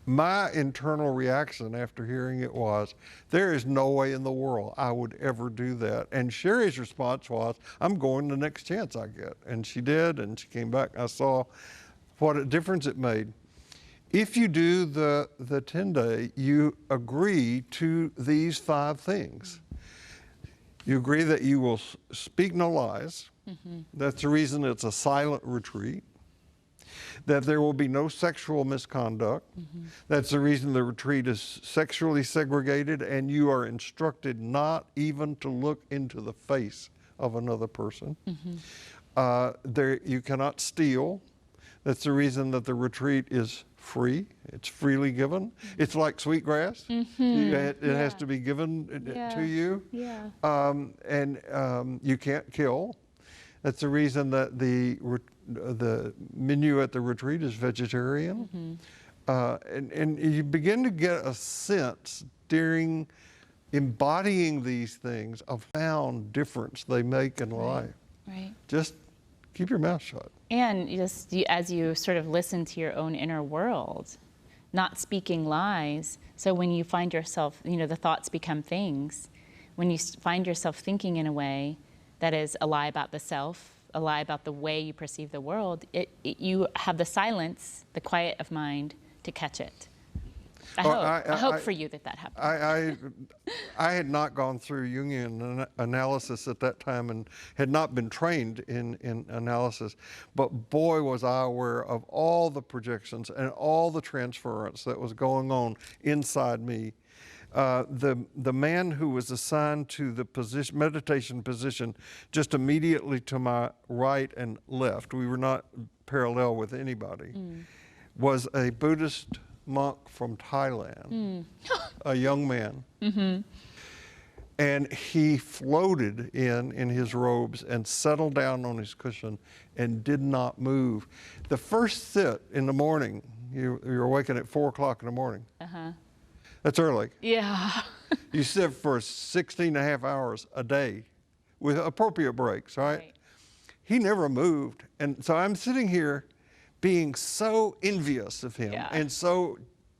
my internal reaction after hearing it was, there is no way in the world I would ever do that. And Sherry's response was, "I'm going the next chance I get." And she did, and she came back. I saw what a difference it made. If you do the 10-day, you agree to these 5 things. You agree that you will speak no lies. That's the reason it's a silent retreat. That there will be no sexual misconduct. That's the reason the retreat is sexually segregated, and you are instructed not even to look into the face of another person. You cannot steal. That's the reason that the retreat is free. It's freely given. It's like sweetgrass. It has to be given to you. And you can't kill. That's the reason that the menu at the retreat is vegetarian. And you begin to get a sense during embodying these things of profound difference they make in life. Right. Just keep your mouth shut. And as you sort of listen to your own inner world, not speaking lies. So when you find yourself, the thoughts become things. When you find yourself thinking in a way that is a lie about the self, a lie about the way you perceive the world, you have the silence, the quiet of mind to catch it. I hope for you that happens. I had not gone through Jungian analysis at that time and had not been trained in analysis, but boy was I aware of all the projections and all the transference that was going on inside me. the man who was assigned to the meditation position just immediately to my right and left, we were not parallel with anybody, was a Buddhist monk from Thailand, a young man. Mm-hmm. And he floated in his robes and settled down on his cushion and did not move. The first sit in the morning, you're awakened at 4 o'clock in the morning. Uh-huh. That's early. Yeah. You sit for 16 and a half hours a day with appropriate breaks, right? He never moved. And so I'm sitting here being so envious of him and so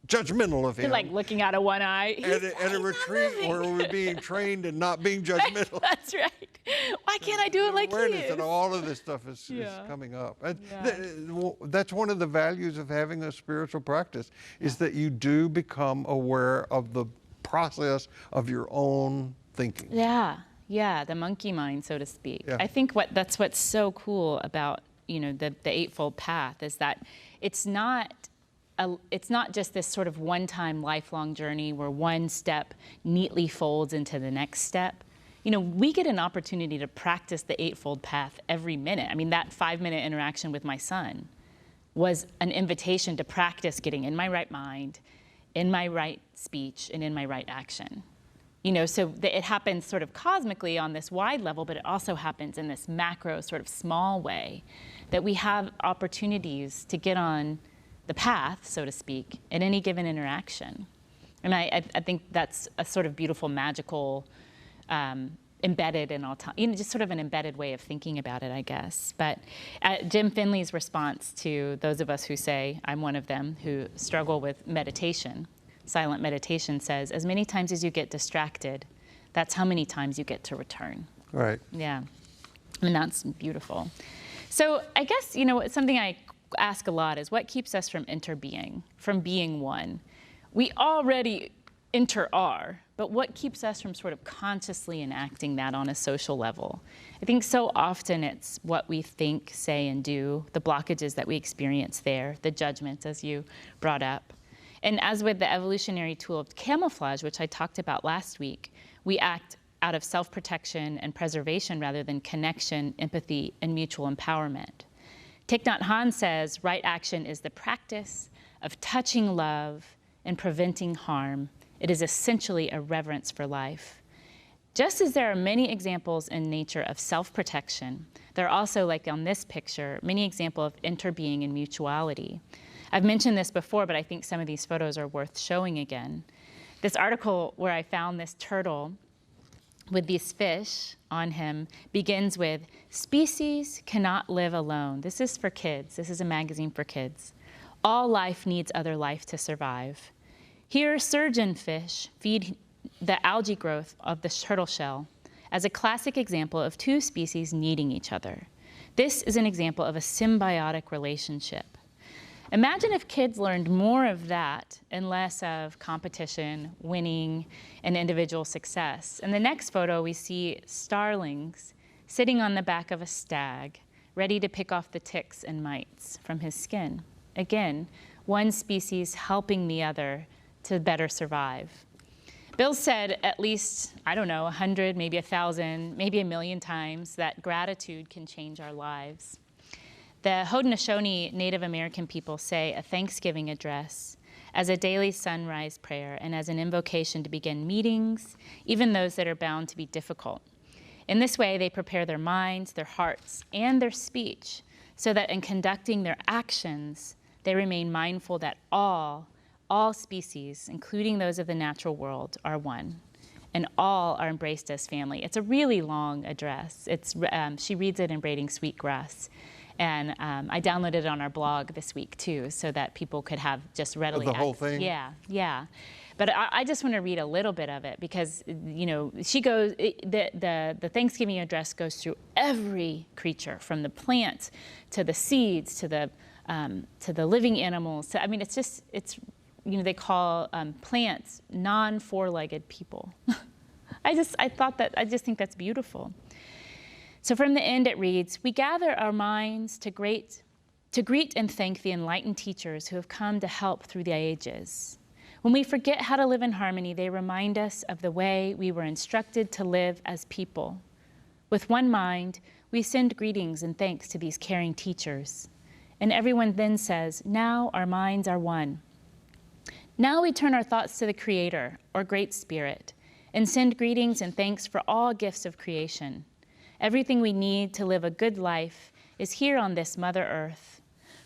judgmental of him. You're like looking out of one eye. At a retreat where we're being trained and not being judgmental. That's right. Why can't I do it like he is? And all of this stuff is coming up. That's one of the values of having a spiritual practice, is that you do become aware of the process of your own thinking. Yeah, the monkey mind, so to speak. Yeah. I think that's what's so cool about, the Eightfold Path, is that it's not just this sort of one-time lifelong journey where one step neatly folds into the next step. We get an opportunity to practice the Eightfold Path every minute. I mean, that 5-minute interaction with my son was an invitation to practice getting in my right mind, in my right speech, and in my right action. So it happens sort of cosmically on this wide level, but it also happens in this macro sort of small way, that we have opportunities to get on the path, so to speak, in any given interaction. And I think that's a sort of beautiful, magical, embedded in all time, just sort of an embedded way of thinking about it, I guess. But Jim Finley's response to those of us who say, I'm one of them, who struggle with meditation, silent meditation, says, as many times as you get distracted, that's how many times you get to return. Right. Yeah. And that's beautiful. So I guess, something I ask a lot is, what keeps us from interbeing, from being one? We already are, but what keeps us from sort of consciously enacting that on a social level? I think so often it's what we think, say, and do, the blockages that we experience there, the judgments, as you brought up. And as with the evolutionary tool of camouflage, which I talked about last week, we act out of self-protection and preservation rather than connection, empathy, and mutual empowerment. Thich Nhat Hanh says, right action is the practice of touching love and preventing harm. It is essentially a reverence for life. Just as there are many examples in nature of self-protection, there are also, like on this picture, many examples of interbeing and mutuality. I've mentioned this before, but I think some of these photos are worth showing again. This article where I found this turtle with these fish on him begins with, species cannot live alone. This is for kids. This is a magazine for kids. All life needs other life to survive. Here, surgeonfish feed the algae growth of the turtle shell as a classic example of two species needing each other. This is an example of a symbiotic relationship. Imagine if kids learned more of that and less of competition, winning, and individual success. In the next photo, we see starlings sitting on the back of a stag, ready to pick off the ticks and mites from his skin. Again, one species helping the other to better survive. Bill said at least, 100, maybe 1,000, maybe 1,000,000 times that gratitude can change our lives. The Haudenosaunee Native American people say a Thanksgiving address as a daily sunrise prayer and as an invocation to begin meetings, even those that are bound to be difficult. In this way, they prepare their minds, their hearts, and their speech so that in conducting their actions, they remain mindful that all species, including those of the natural world, are one, and all are embraced as family. It's a really long address. She reads it in Braiding Sweetgrass. And I downloaded it on our blog this week, too, so that people could have just readily access. The whole thing? Yeah. But I just want to read a little bit of it because, she goes, the Thanksgiving address goes through every creature, from the plants to the seeds to the living animals. So, they call plants non-four-legged people. I just think that's beautiful. So from the end it reads, we gather our minds to greet and thank the enlightened teachers who have come to help through the ages. When we forget how to live in harmony, they remind us of the way we were instructed to live as people. With one mind, we send greetings and thanks to these caring teachers. And everyone then says, now our minds are one. Now we turn our thoughts to the Creator, or Great Spirit, and send greetings and thanks for all gifts of creation. Everything we need to live a good life is here on this Mother Earth.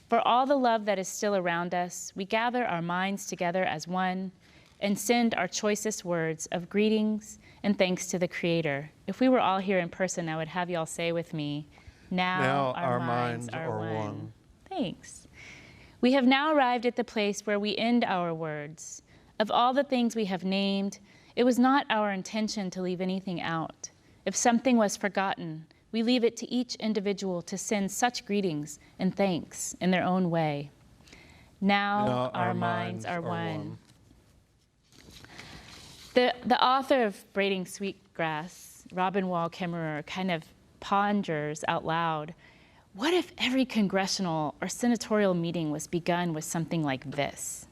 For all the love that is still around us, we gather our minds together as one and send our choicest words of greetings and thanks to the Creator. If we were all here in person, I would have y'all say with me, now our minds are one. Thanks. We have now arrived at the place where we end our words. Of all the things we have named, it was not our intention to leave anything out. If something was forgotten, we leave it to each individual to send such greetings and thanks in their own way. Now our minds are one. The author of Braiding Sweetgrass, Robin Wall Kimmerer, kind of ponders out loud, what if every congressional or senatorial meeting was begun with something like this?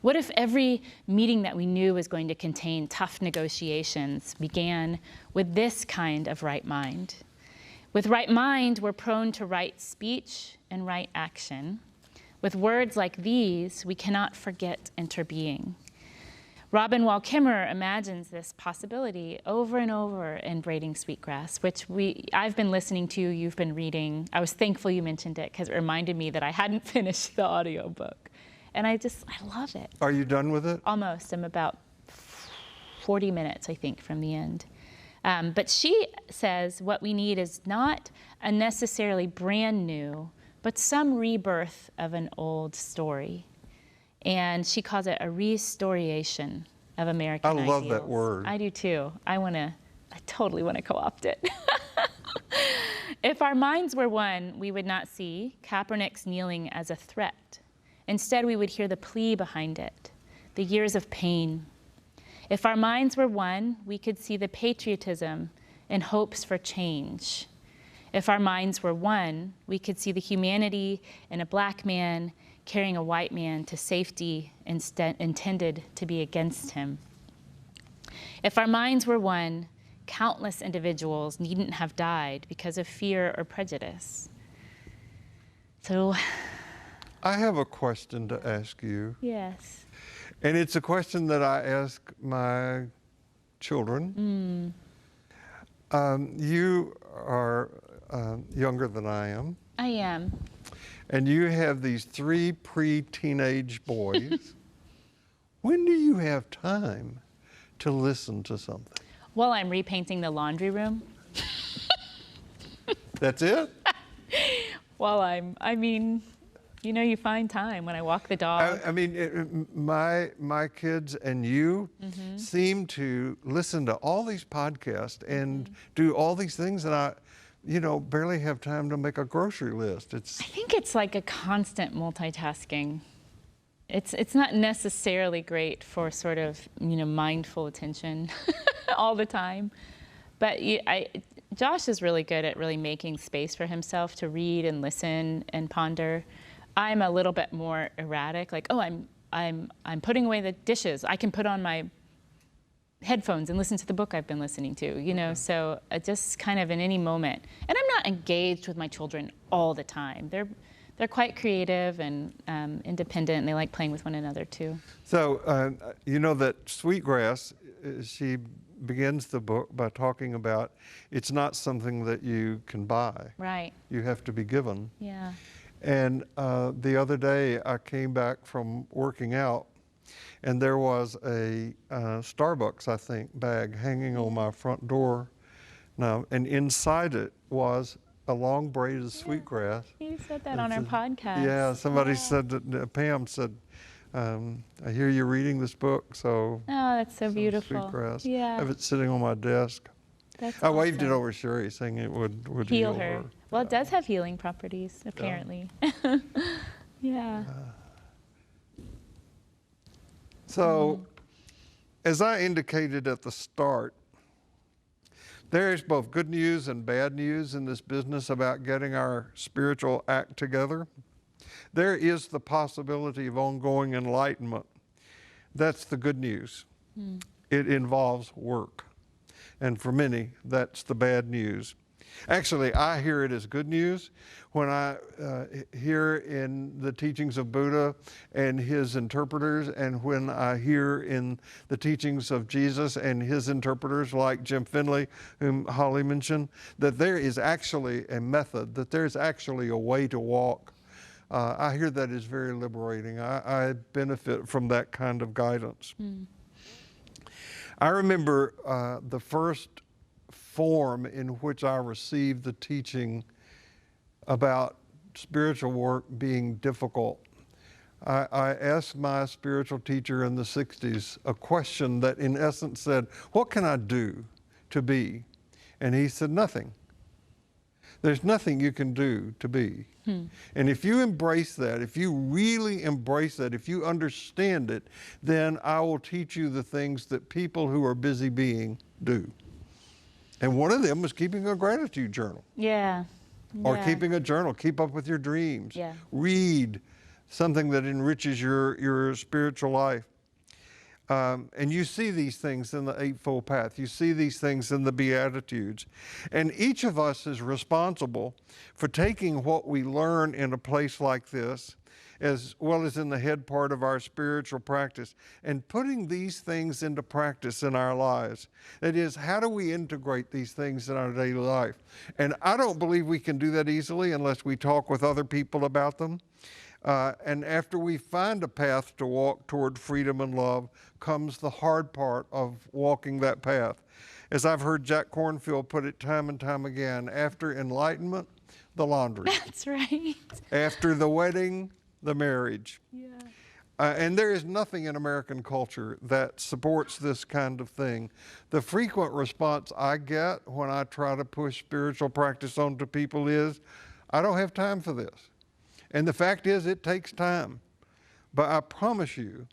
What if every meeting that we knew was going to contain tough negotiations began with this kind of right mind? With right mind, we're prone to right speech and right action. With words like these, we cannot forget interbeing. Robin Wall Kimmerer imagines this possibility over and over in Braiding Sweetgrass, which I've been listening to, you've been reading. I was thankful you mentioned it because it reminded me that I hadn't finished the audiobook. And I love it. Are you done with it? Almost. I'm about 40 minutes, I think, from the end. But she says what we need is not a necessarily brand new, but some rebirth of an old story. And she calls it a restoration of American ideals. I love that word. I do too. I totally want to co-opt it. If our minds were one, we would not see Kaepernick's kneeling as a threat. Instead, we would hear the plea behind it, the years of pain. If our minds were one, we could see the patriotism and hopes for change. If our minds were one, we could see the humanity in a black man carrying a white man to safety intended to be against him. If our minds were one, countless individuals needn't have died because of fear or prejudice. So, I have a question to ask you. yes. And it's a question that I ask my children. You are younger than I am. I am. And you have these 3 pre-teenage boys. When do you have time to listen to something? While I'm repainting the laundry room. That's it? You find time when I walk the dog. My kids and you seem to listen to all these podcasts and do all these things that I barely have time to make a grocery list. I think it's like a constant multitasking. It's not necessarily great for sort of, mindful attention all the time. But Josh is really good at really making space for himself to read and listen and ponder. I'm a little bit more erratic, like, I'm putting away the dishes. I can put on my headphones and listen to the book I've been listening to, so just kind of in any moment. And I'm not engaged with my children all the time. They're quite creative and independent, and they like playing with one another too. So, that Sweetgrass, she begins the book by talking about it's not something that you can buy. Right. You have to be given. Yeah. And the other day I came back from working out, and there was a Starbucks, I think, bag hanging on my front door now, and inside it was a long braid of sweetgrass. You said that on our podcast. Yeah, somebody said that, Pam said, I hear you're reading this book, so. Oh, that's so beautiful. Sweetgrass. Yeah. I have it sitting on my desk. That's I waved it awesome. over Sherry, saying it would Heal her. Well, it does have healing properties, apparently. Yeah. So, as I indicated at the start, there is both good news and bad news in this business about getting our spiritual act together. There is the possibility of ongoing enlightenment. That's the good news. It involves work. And for many, that's the bad news. Actually, I hear it as good news when I hear in the teachings of Buddha and his interpreters, and when I hear in the teachings of Jesus and his interpreters like Jim Finley, whom Holly mentioned, that there is actually a method, that there's actually a way to walk. I hear that is very liberating. I benefit from that kind of guidance. I remember the first form in which I received the teaching about spiritual work being difficult. I asked my spiritual teacher in the 60s a question that in essence said, what can I do to be? And he said, nothing. There's nothing you can do to be. And if you embrace that, if you really embrace that, if you understand it, then I will teach you the things that people who are busy being do. And one of them was keeping a gratitude journal. Yeah. Or keeping a journal. Keep up with your dreams. Yeah. Read something that enriches your spiritual life. And you see these things in the Eightfold Path. You see these things in the Beatitudes. And each of us is responsible for taking what we learn in a place like this, as well as in the head part of our spiritual practice, and putting these things into practice in our lives. That is, how do we integrate these things in our daily life? And I don't believe we can do that easily unless we talk with other people about them. And after we find a path to walk toward freedom and love, comes the hard part of walking that path. As I've heard Jack Kornfield put it time and time again, after enlightenment, the laundry. That's right. After the wedding, the marriage. Yeah. And there is nothing in American culture that supports this kind of thing. The frequent response I get when I try to push spiritual practice onto people is, I don't have time for this. And the fact is, it takes time. But I promise you,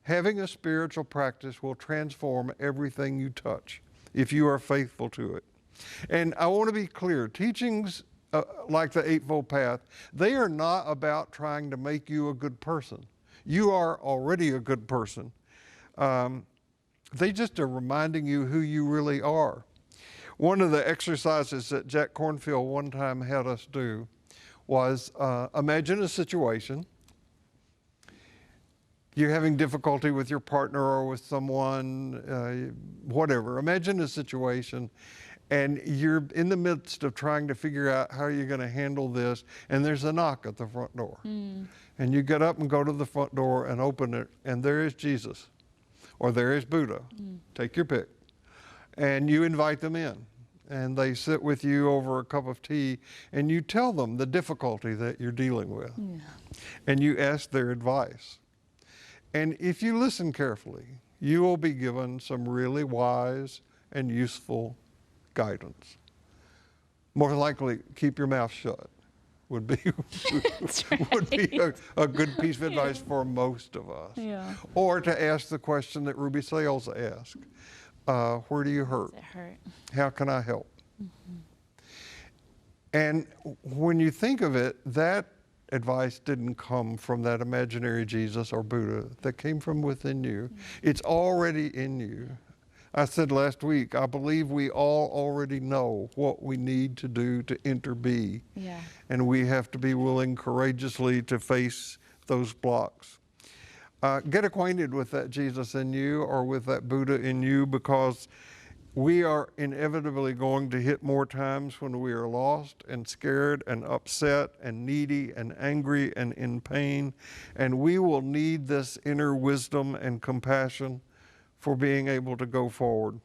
having a spiritual practice will transform everything you touch if you are faithful to it. And I want to be clear, teachings like the Eightfold Path, they are not about trying to make you a good person. You are already a good person. They just are reminding you who you really are. One of the exercises that Jack Kornfield one time had us do was imagine a situation. You're having difficulty with your partner or with someone, whatever. Imagine a situation and you're in the midst of trying to figure out how you're going to handle this, and there's a knock at the front door. And you get up and go to the front door and open it, and there is Jesus, or there is Buddha. Take your pick. And you invite them in, and they sit with you over a cup of tea, and you tell them the difficulty that you're dealing with. And you ask their advice. And if you listen carefully, you will be given some really wise and useful guidance. More likely, keep your mouth shut would be, would be a good piece of advice for most of us. Or to ask the question that Ruby Sales asked, where do you hurt? Does it hurt? How can I help? And when you think of it, that advice didn't come from that imaginary Jesus or Buddha. That came from within you. It's already in you. I said last week, I believe we all already know what we need to do to enter be. And we have to be willing courageously to face those blocks. Get acquainted with that Jesus in you or with that Buddha in you, because we are inevitably going to hit more times when we are lost and scared and upset and needy and angry and in pain. And we will need this inner wisdom and compassion for being able to go forward.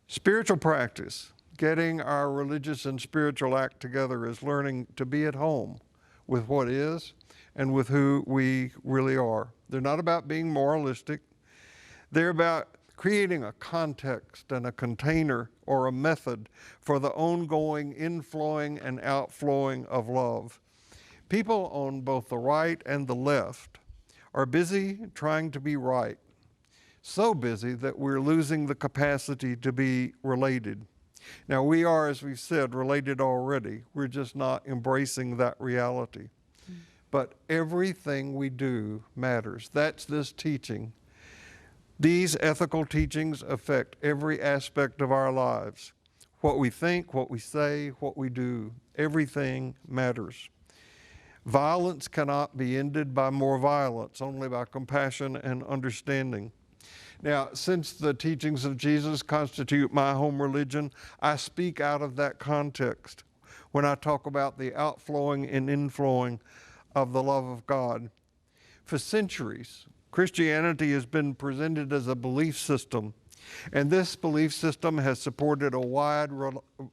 Spiritual practice, getting our religious and spiritual act together, is learning to be at home with what is and with who we really are. They're not about being moralistic. They're about creating a context and a container or a method for the ongoing inflowing and outflowing of love. People on both the right and the left are busy trying to be right. So busy that we're losing the capacity to be related. Now, we are, as we've said, related already. We're just not embracing that reality. but everything we do matters. That's this teaching. These ethical teachings affect every aspect of our lives. What we think, what we say, what we do, everything matters. Violence cannot be ended by more violence, only by compassion and understanding. Now, since the teachings of Jesus constitute my home religion, I speak out of that context when I talk about the outflowing and inflowing of the love of God. For centuries, Christianity has been presented as a belief system, and this belief system has supported a wide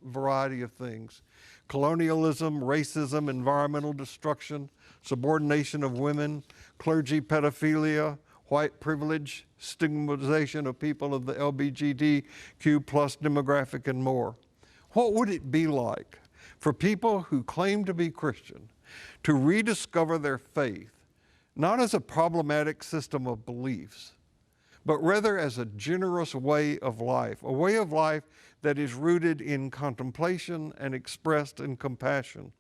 variety of things: colonialism, racism, environmental destruction, subordination of women, clergy pedophilia, white privilege, stigmatization of people of the LGBTQ plus demographic, and more. What would it be like for people who claim to be Christian to rediscover their faith, not as a problematic system of beliefs, but rather as a generous way of life, a way of life that is rooted in contemplation and expressed in compassion,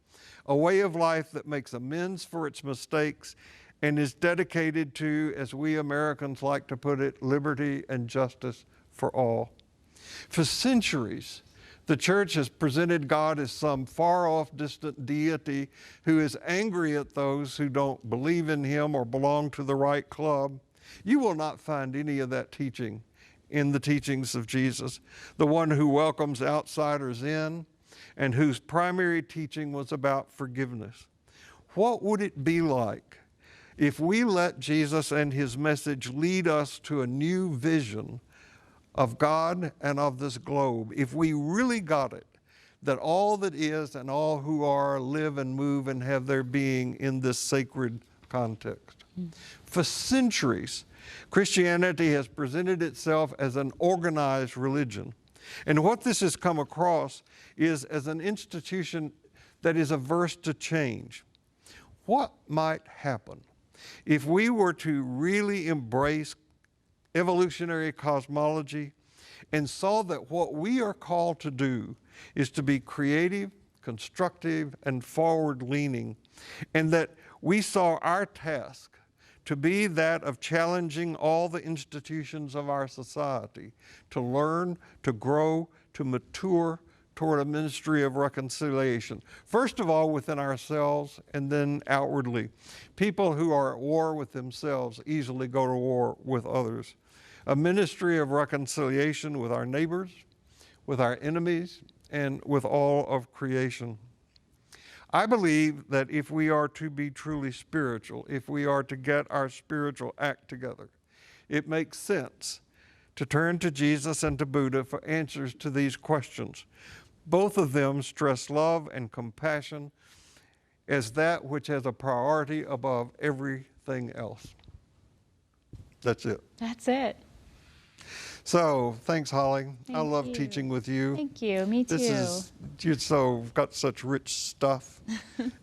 a way of life that makes amends for its mistakes and is dedicated to, as we Americans like to put it, liberty and justice for all. For centuries, the church has presented God as some far-off, distant deity who is angry at those who don't believe in him or belong to the right club. You will not find any of that teaching in the teachings of Jesus, the one who welcomes outsiders in and whose primary teaching was about forgiveness. What would it be like if we let Jesus and his message lead us to a new vision of God and of this globe? If we really got it, that all that is and all who are live and move and have their being in this sacred context. For centuries, Christianity has presented itself as an organized religion. And what this has come across is as an institution that is averse to change. What might happen if we were to really embrace evolutionary cosmology and saw that what we are called to do is to be creative, constructive, and forward-leaning, and that we saw our task to be that of challenging all the institutions of our society, to learn, to grow, to mature toward a ministry of reconciliation. First of all, within ourselves, and then outwardly. People who are at war with themselves easily go to war with others. A ministry of reconciliation with our neighbors, with our enemies, and with all of creation. I believe that if we are to be truly spiritual, if we are to get our spiritual act together, it makes sense to turn to Jesus and to Buddha for answers to these questions. Both of them stress love and compassion as that which has a priority above everything else. That's it. That's it. So, thanks, Holly. I Thank love you. teaching with you. Thank you. Me too. You've got such rich stuff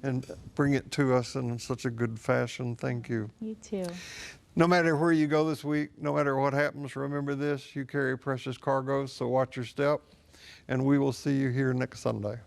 and bring it to us in such a good fashion. Thank you. You too. No matter where you go this week, no matter what happens, remember this: you carry precious cargoes, so watch your step, and we will see you here next Sunday.